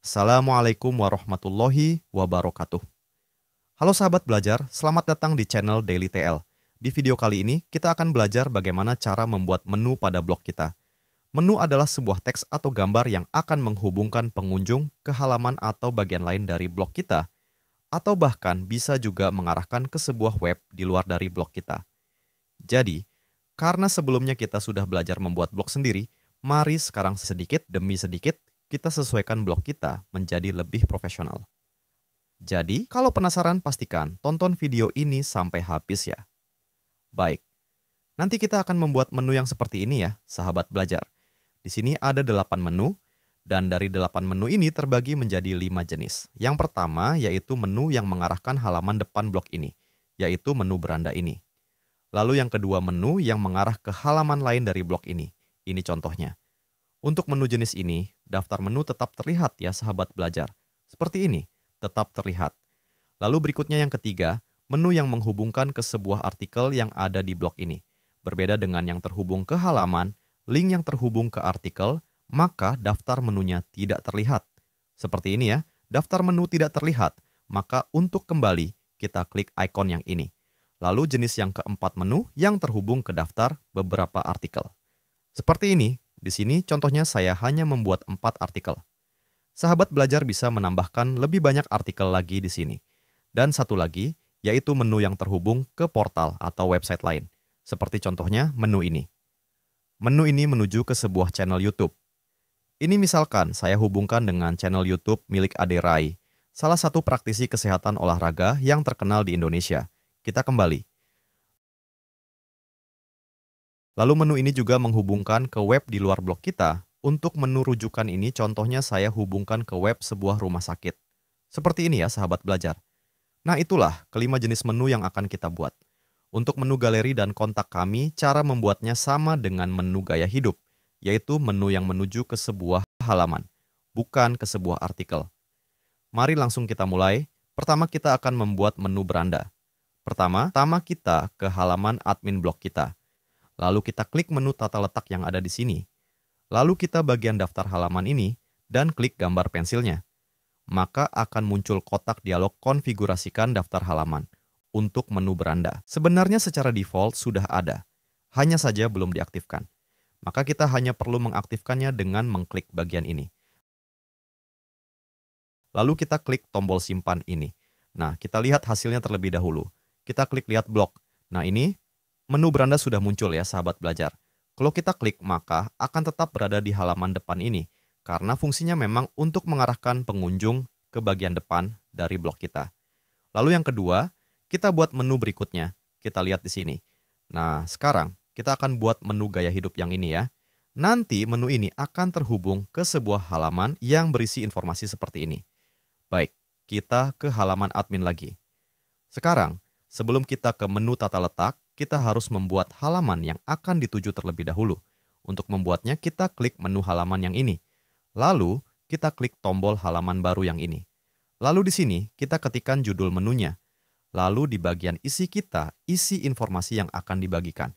Assalamualaikum warahmatullahi wabarakatuh. Halo sahabat belajar, selamat datang di channel Daily TL. Di video kali ini, kita akan belajar bagaimana cara membuat menu pada blog kita. Menu adalah sebuah teks atau gambar yang akan menghubungkan pengunjung ke halaman atau bagian lain dari blog kita, atau bahkan bisa juga mengarahkan ke sebuah web di luar dari blog kita. Jadi, karena sebelumnya kita sudah belajar membuat blog sendiri, mari sekarang sedikit demi sedikit kita sesuaikan blog kita menjadi lebih profesional. Jadi, kalau penasaran pastikan tonton video ini sampai habis ya. Baik, nanti kita akan membuat menu yang seperti ini ya, sahabat belajar. Di sini ada 8 menu, dan dari 8 menu ini terbagi menjadi 5 jenis. Yang pertama yaitu menu yang mengarahkan halaman depan blog ini, yaitu menu beranda ini. Lalu yang kedua menu yang mengarah ke halaman lain dari blog ini. Ini contohnya. Untuk menu jenis ini, daftar menu tetap terlihat ya sahabat belajar. Seperti ini, tetap terlihat. Lalu berikutnya yang ketiga, menu yang menghubungkan ke sebuah artikel yang ada di blog ini. Berbeda dengan yang terhubung ke halaman, link yang terhubung ke artikel, maka daftar menunya tidak terlihat. Seperti ini ya, daftar menu tidak terlihat, maka untuk kembali kita klik ikon yang ini. Lalu jenis yang keempat menu yang terhubung ke daftar beberapa artikel. Seperti ini, di sini contohnya saya hanya membuat 4 artikel. Sahabat belajar bisa menambahkan lebih banyak artikel lagi di sini. Dan satu lagi, yaitu menu yang terhubung ke portal atau website lain. Seperti contohnya menu ini. Menu ini menuju ke sebuah channel YouTube. Ini misalkan saya hubungkan dengan channel YouTube milik Ade Rai, salah satu praktisi kesehatan olahraga yang terkenal di Indonesia. Kita kembali. Lalu menu ini juga menghubungkan ke web di luar blog kita. Untuk menu rujukan ini contohnya saya hubungkan ke web sebuah rumah sakit. Seperti ini ya sahabat belajar. Nah itulah kelima jenis menu yang akan kita buat. Untuk menu galeri dan kontak kami, cara membuatnya sama dengan menu gaya hidup, yaitu menu yang menuju ke sebuah halaman, bukan ke sebuah artikel. Mari langsung kita mulai. Pertama kita akan membuat menu beranda. Pertama kita ke halaman admin blog kita. Lalu kita klik menu tata letak yang ada di sini. Lalu kita bagian daftar halaman ini dan klik gambar pensilnya. Maka akan muncul kotak dialog konfigurasikan daftar halaman untuk menu beranda. Sebenarnya secara default sudah ada, hanya saja belum diaktifkan. Maka kita hanya perlu mengaktifkannya dengan mengklik bagian ini. Lalu kita klik tombol simpan ini. Nah, kita lihat hasilnya terlebih dahulu. Kita klik lihat blog. Nah, ini menu beranda sudah muncul ya sahabat belajar. Kalau kita klik maka akan tetap berada di halaman depan ini karena fungsinya memang untuk mengarahkan pengunjung ke bagian depan dari blog kita. Lalu yang kedua, kita buat menu berikutnya. Kita lihat di sini. Nah, sekarang kita akan buat menu gaya hidup yang ini ya. Nanti menu ini akan terhubung ke sebuah halaman yang berisi informasi seperti ini. Baik, kita ke halaman admin lagi. Sekarang, sebelum kita ke menu tata letak, kita harus membuat halaman yang akan dituju terlebih dahulu. Untuk membuatnya, kita klik menu halaman yang ini. Lalu, kita klik tombol halaman baru yang ini. Lalu di sini, kita ketikkan judul menunya. Lalu di bagian isi kita, isi informasi yang akan dibagikan.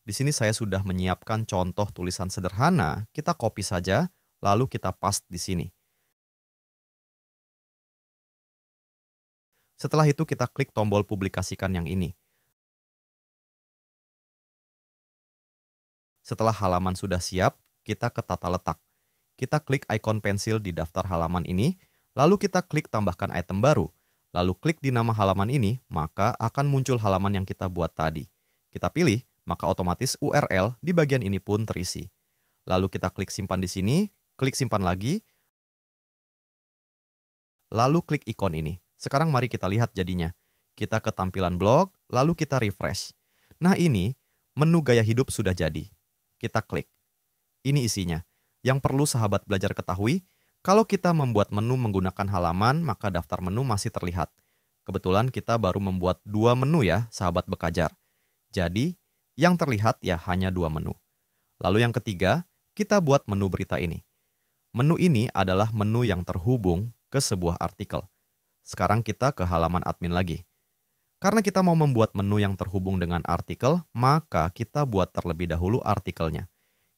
Di sini saya sudah menyiapkan contoh tulisan sederhana, kita copy saja, lalu kita paste di sini. Setelah itu kita klik tombol publikasikan yang ini. Setelah halaman sudah siap, kita ke tata letak. Kita klik ikon pensil di daftar halaman ini, lalu kita klik tambahkan item baru. Lalu klik di nama halaman ini, maka akan muncul halaman yang kita buat tadi. Kita pilih, maka otomatis URL di bagian ini pun terisi. Lalu kita klik simpan di sini, klik simpan lagi, lalu klik ikon ini. Sekarang mari kita lihat jadinya. Kita ke tampilan blog, lalu kita refresh. Nah ini, menu gaya hidup sudah jadi. Kita klik. Ini isinya. Yang perlu sahabat belajar ketahui, kalau kita membuat menu menggunakan halaman, maka daftar menu masih terlihat. Kebetulan kita baru membuat 2 menu ya, sahabat bekajar. Jadi, yang terlihat ya hanya 2 menu. Lalu yang ketiga, kita buat menu berita ini. Menu ini adalah menu yang terhubung ke sebuah artikel. Sekarang kita ke halaman admin lagi. Karena kita mau membuat menu yang terhubung dengan artikel, maka kita buat terlebih dahulu artikelnya.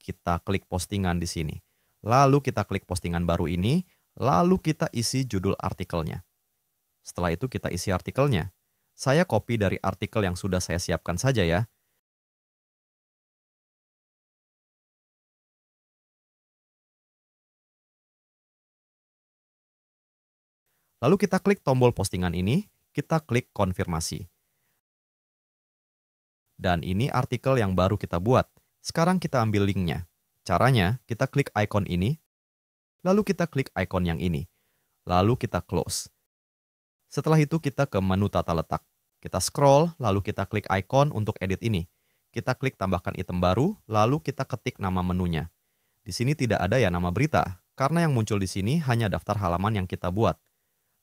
Kita klik postingan di sini. Lalu kita klik postingan baru ini, Lalu kita isi judul artikelnya. Setelah itu kita isi artikelnya. Saya copy dari artikel yang sudah saya siapkan saja ya. Lalu kita klik tombol postingan ini, kita klik konfirmasi. Dan ini artikel yang baru kita buat. Sekarang kita ambil linknya. Caranya, kita klik icon ini, lalu kita klik icon yang ini. Lalu kita close. Setelah itu kita ke menu tata letak. Kita scroll, lalu kita klik icon untuk edit ini. Kita klik tambahkan item baru, lalu kita ketik nama menunya. Di sini tidak ada ya nama berita, karena yang muncul di sini hanya daftar halaman yang kita buat.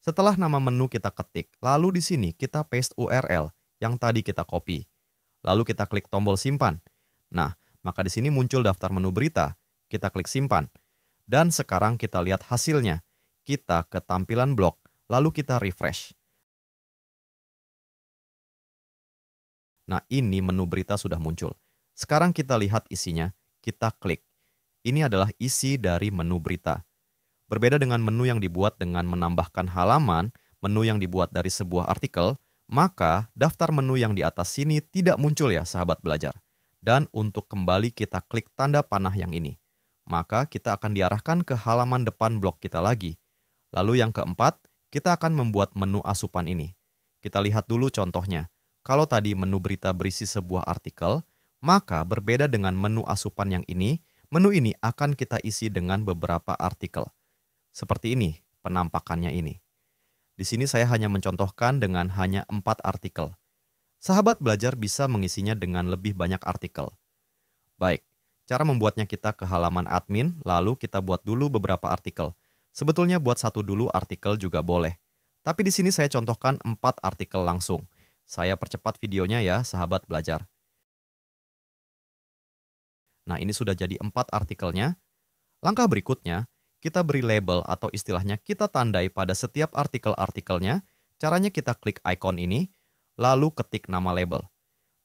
Setelah nama menu kita ketik, lalu di sini kita paste URL yang tadi kita copy. Lalu kita klik tombol simpan. Nah, maka di sini muncul daftar menu berita. Kita klik simpan. Dan sekarang kita lihat hasilnya. Kita ke tampilan blog, lalu kita refresh. Nah, ini menu berita sudah muncul. Sekarang kita lihat isinya, kita klik. Ini adalah isi dari menu berita. Berbeda dengan menu yang dibuat dengan menambahkan halaman, menu yang dibuat dari sebuah artikel, maka daftar menu yang di atas sini tidak muncul ya sahabat belajar. Dan untuk kembali kita klik tanda panah yang ini. Maka kita akan diarahkan ke halaman depan blog kita lagi. Lalu yang keempat, kita akan membuat menu asupan ini. Kita lihat dulu contohnya. Kalau tadi menu berita berisi sebuah artikel, maka berbeda dengan menu asupan yang ini, menu ini akan kita isi dengan beberapa artikel. Seperti ini penampakannya ini. Di sini saya hanya mencontohkan dengan hanya 4 artikel. Sahabat belajar bisa mengisinya dengan lebih banyak artikel. Baik, cara membuatnya kita ke halaman admin, lalu kita buat dulu beberapa artikel. Sebetulnya buat satu dulu artikel juga boleh. Tapi di sini saya contohkan 4 artikel langsung. Saya percepat videonya ya, sahabat belajar. Nah, ini sudah jadi 4 artikelnya. Langkah berikutnya, kita beri label atau istilahnya kita tandai pada setiap artikel-artikelnya. Caranya kita klik icon ini, lalu ketik nama label.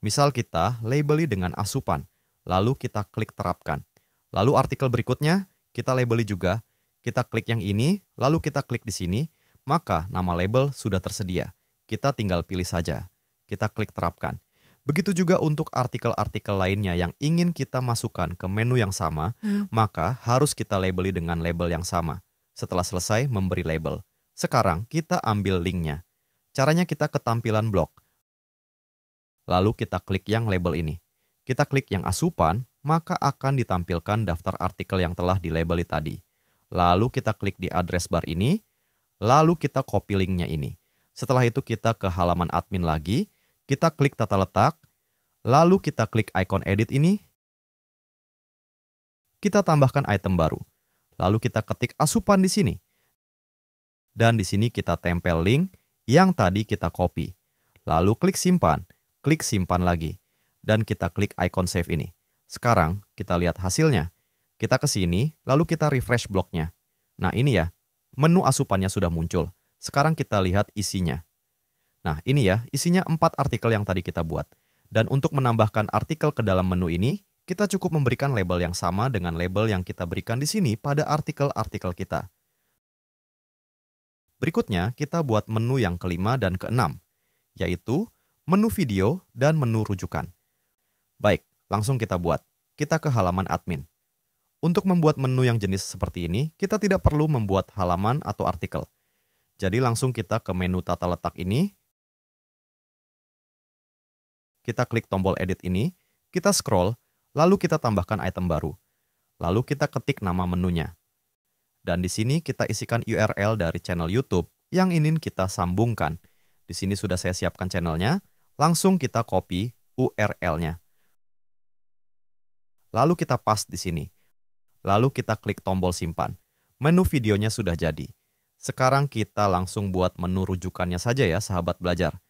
Misal kita labeli dengan asupan, lalu kita klik terapkan. Lalu artikel berikutnya, kita labeli juga. Kita klik yang ini, lalu kita klik di sini, maka nama label sudah tersedia. Kita tinggal pilih saja. Kita klik terapkan. Begitu juga untuk artikel-artikel lainnya yang ingin kita masukkan ke menu yang sama, maka harus kita labeli dengan label yang sama. Setelah selesai memberi label. Sekarang kita ambil linknya. Caranya kita ke tampilan blog. Lalu kita klik yang label ini. Kita klik yang asupan, maka akan ditampilkan daftar artikel yang telah dilabeli tadi. Lalu kita klik di address bar ini, lalu kita copy linknya ini. Setelah itu kita ke halaman admin lagi, kita klik tata letak, lalu kita klik icon edit ini, kita tambahkan item baru, lalu kita ketik asupan di sini. Dan di sini kita tempel link yang tadi kita copy. Lalu klik simpan lagi, dan kita klik icon save ini. Sekarang kita lihat hasilnya. Kita ke sini, lalu kita refresh blognya. Nah ini ya, menu asupannya sudah muncul. Sekarang kita lihat isinya. Nah, ini ya, isinya 4 artikel yang tadi kita buat. Dan untuk menambahkan artikel ke dalam menu ini, kita cukup memberikan label yang sama dengan label yang kita berikan di sini pada artikel-artikel kita. Berikutnya, kita buat menu yang kelima dan keenam, yaitu menu video dan menu rujukan. Baik, langsung kita buat. Kita ke halaman admin. Untuk membuat menu yang jenis seperti ini, kita tidak perlu membuat halaman atau artikel. Jadi langsung kita ke menu tata letak ini, kita klik tombol edit ini, kita scroll, lalu kita tambahkan item baru. Lalu kita ketik nama menunya. Dan di sini kita isikan URL dari channel YouTube yang ingin kita sambungkan. Di sini sudah saya siapkan channelnya, langsung kita copy URL-nya. Lalu kita paste di sini. Lalu kita klik tombol simpan. Menu videonya sudah jadi. Sekarang kita langsung buat menu rujukannya saja ya sahabat belajar.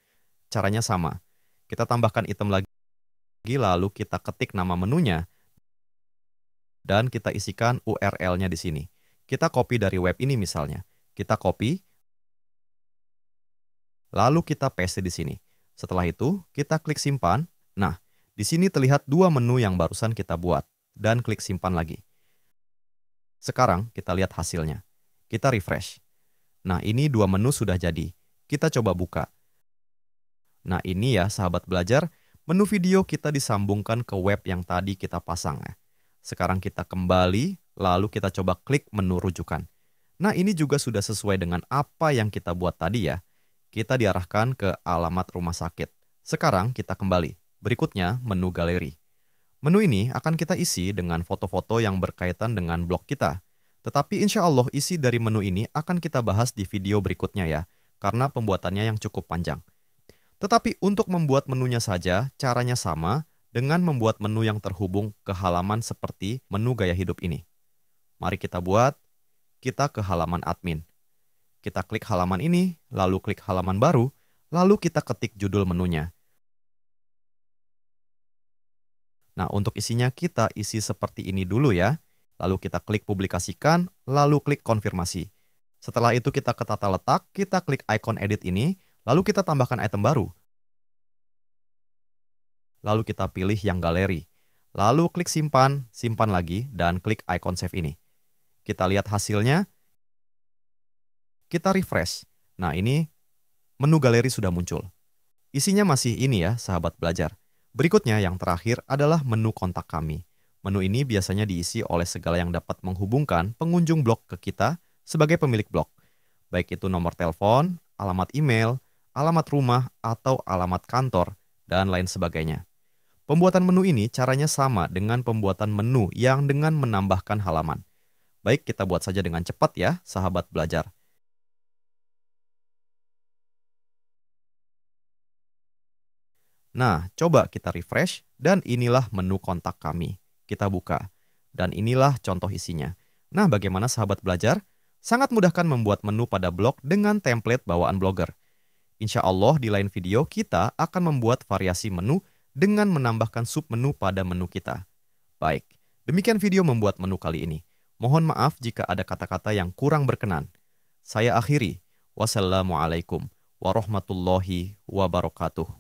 Caranya sama. Kita tambahkan item lagi, lalu kita ketik nama menunya, dan kita isikan URL-nya di sini. Kita copy dari web ini misalnya. Kita copy, lalu kita paste di sini. Setelah itu, kita klik simpan. Nah, di sini terlihat 2 menu yang barusan kita buat, dan klik simpan lagi. Sekarang kita lihat hasilnya. Kita refresh. Nah, ini dua menu sudah jadi. Kita coba buka. Nah, ini ya sahabat belajar, menu video kita disambungkan ke web yang tadi kita pasang ya. Sekarang kita kembali, lalu kita coba klik menu rujukan. Nah, ini juga sudah sesuai dengan apa yang kita buat tadi ya. Kita diarahkan ke alamat rumah sakit. Sekarang kita kembali. Berikutnya, menu galeri. Menu ini akan kita isi dengan foto-foto yang berkaitan dengan blog kita. Tetapi insya Allah isi dari menu ini akan kita bahas di video berikutnya ya, karena pembuatannya yang cukup panjang. Tetapi untuk membuat menunya saja, caranya sama dengan membuat menu yang terhubung ke halaman seperti menu gaya hidup ini. Mari kita buat, kita ke halaman admin. Kita klik halaman ini, lalu klik halaman baru, lalu kita ketik judul menunya. Nah, untuk isinya kita isi seperti ini dulu ya. Lalu kita klik publikasikan, lalu klik konfirmasi. Setelah itu kita ke tata letak, kita klik icon edit ini, lalu kita tambahkan item baru. Lalu kita pilih yang galeri. Lalu klik simpan, simpan lagi, dan klik icon save ini. Kita lihat hasilnya. Kita refresh. Nah, ini menu galeri sudah muncul. Isinya masih ini ya, sahabat belajar. Berikutnya yang terakhir adalah menu kontak kami. Menu ini biasanya diisi oleh segala yang dapat menghubungkan pengunjung blog ke kita sebagai pemilik blog. Baik itu nomor telepon, alamat email, alamat rumah, atau alamat kantor, dan lain sebagainya. Pembuatan menu ini caranya sama dengan pembuatan menu yang dengan menambahkan halaman. Baik, kita buat saja dengan cepat ya, sahabat belajar. Nah, coba kita refresh, dan inilah menu kontak kami. Kita buka, dan inilah contoh isinya. Nah, bagaimana sahabat belajar? Sangat mudahkan membuat menu pada blog dengan template bawaan blogger. Insya Allah di lain video kita akan membuat variasi menu dengan menambahkan submenu pada menu kita. Baik, demikian video membuat menu kali ini. Mohon maaf jika ada kata-kata yang kurang berkenan. Saya akhiri. Wassalamualaikum warahmatullahi wabarakatuh.